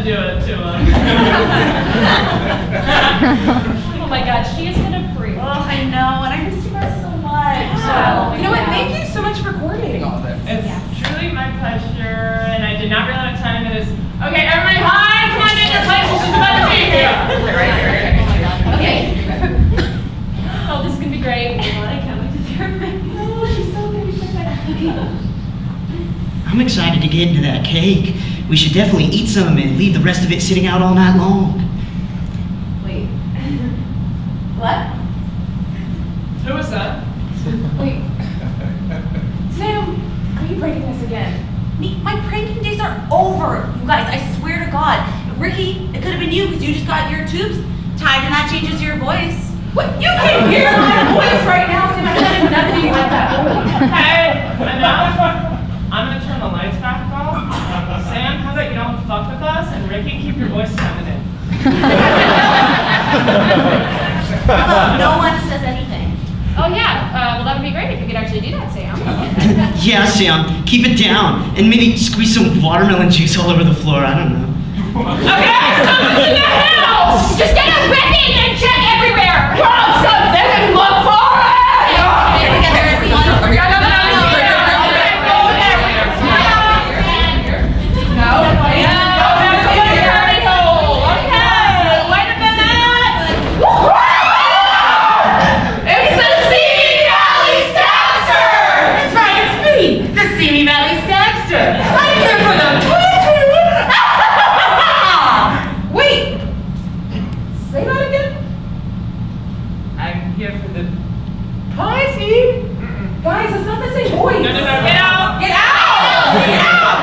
do it to him. Oh my God, she is gonna freak. Oh, I know, and I miss you guys so much. Oh, you know what? Thank you so much for coordinating all of this. It's truly my pleasure, and I did not realize what time it is. Okay, everybody, hi! Come on in your places. She's about to be here. Okay. Oh, this is gonna be great. I can't wait to see her face. Oh, she's so good. She's so good. I'm excited to get into that cake. We should definitely eat some of it and leave the rest of it sitting out all night long. Wait. What? Who was that? Wait. Sam, are you pranking us again? My pranking days are over, you guys. I swear to God. Ricky, it could have been you because you just got your tubes tied and that changes your voice. What? You can't hear my voice right now, Sam. I said nothing like that. Hey, enough. I'm gonna turn the lights back off. Sam, how about you don't fuck with us, and Ricky, keep your voice feminine. No one says anything. Oh yeah, well that would be great if you could actually do that, Sam. Yeah, Sam, keep it down. And maybe squeeze some watermelon juice all over the floor, I don't know. Okay, someone's in the house! Just get a ribbon and check everywhere! Grab something and look for it! Get together, everyone. Guys, it's not the same voice. No, get out! Get out! Get out!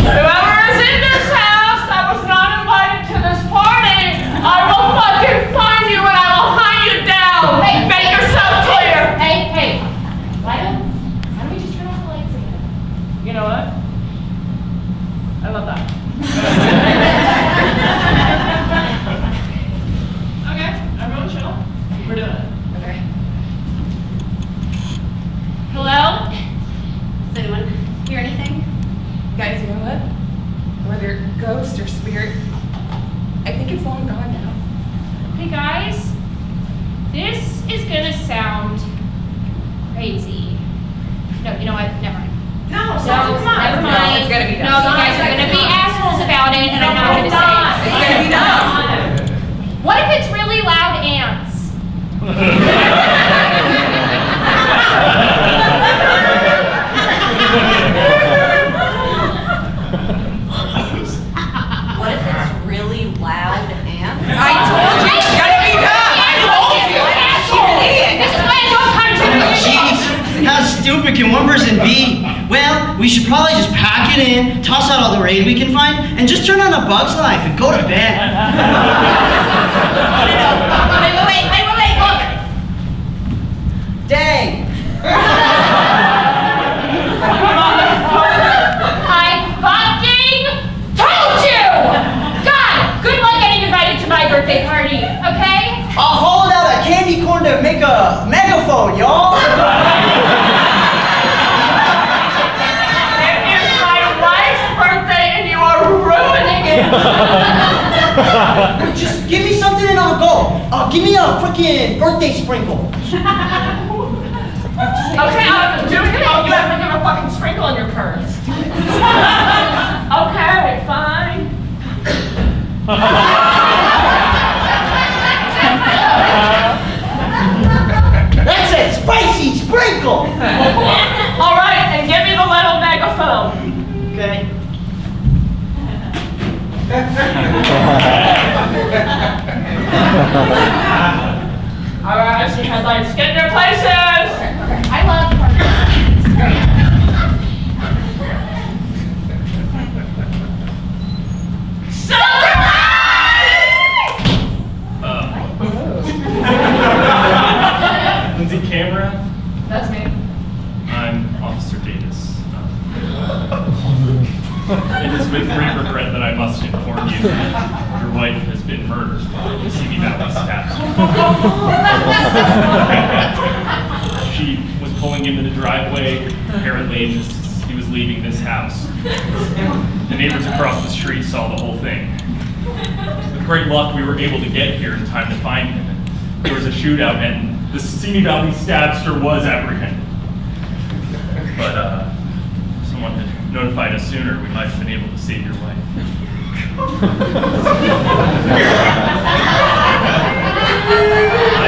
Whoever is in this house that was not invited to this party, I will fucking find you and I will hunt you down! Hey, make yourself clear! Hey, why don't we just turn off the lights again? You know what? I love that. Okay, everyone chill. We're doing it. Okay. Hello? Does anyone hear anything? Guys, you know what? Whether ghost or spirit, I think it's long gone now. Hey guys, this is gonna sound crazy. No, you know what? Never mind. No, No, never mind. No, it's gonna be done. No, you guys are gonna be assholes about it, and I'm not gonna say it. It's gonna be done. What if it's really loud ants? What if it's really loud ants? I told you it's gonna be done. I told you. This is why I don't come to you. Jeez, how stupid can one person be? Well, we should probably just pack it in, toss out all the raid we can find, and just turn on A Bug's Life and go to bed. Wait, look! Dang! I fucking told you! God, good luck getting invited to my birthday party, okay? I'll hold out a candy corn to make a megaphone, y'all. Just give me something and I'll go. Give me a freaking birthday sprinkle. Okay, do it. You have to give a fucking sprinkle in your purse. Okay, fine. That's a spicy sprinkle. All right, and give me the little megaphone. Okay. All right, so headlights, get in their places. I love parties. Lindsay Camera. That's me. I'm Officer Davis. It is with great regret that I must inform you that your wife has been murdered by UCB Valley staff. She was apparently, just as he was leaving this house. The neighbors across the street saw the whole thing. With great luck, we were able to get here in time to find him. There was a shootout, and the Simi Valley stabster was apprehended. But if someone had notified us sooner, we might have been able to save your life. I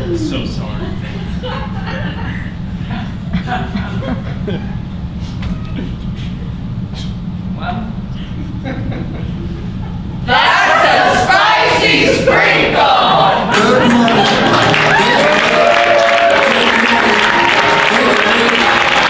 am so sorry.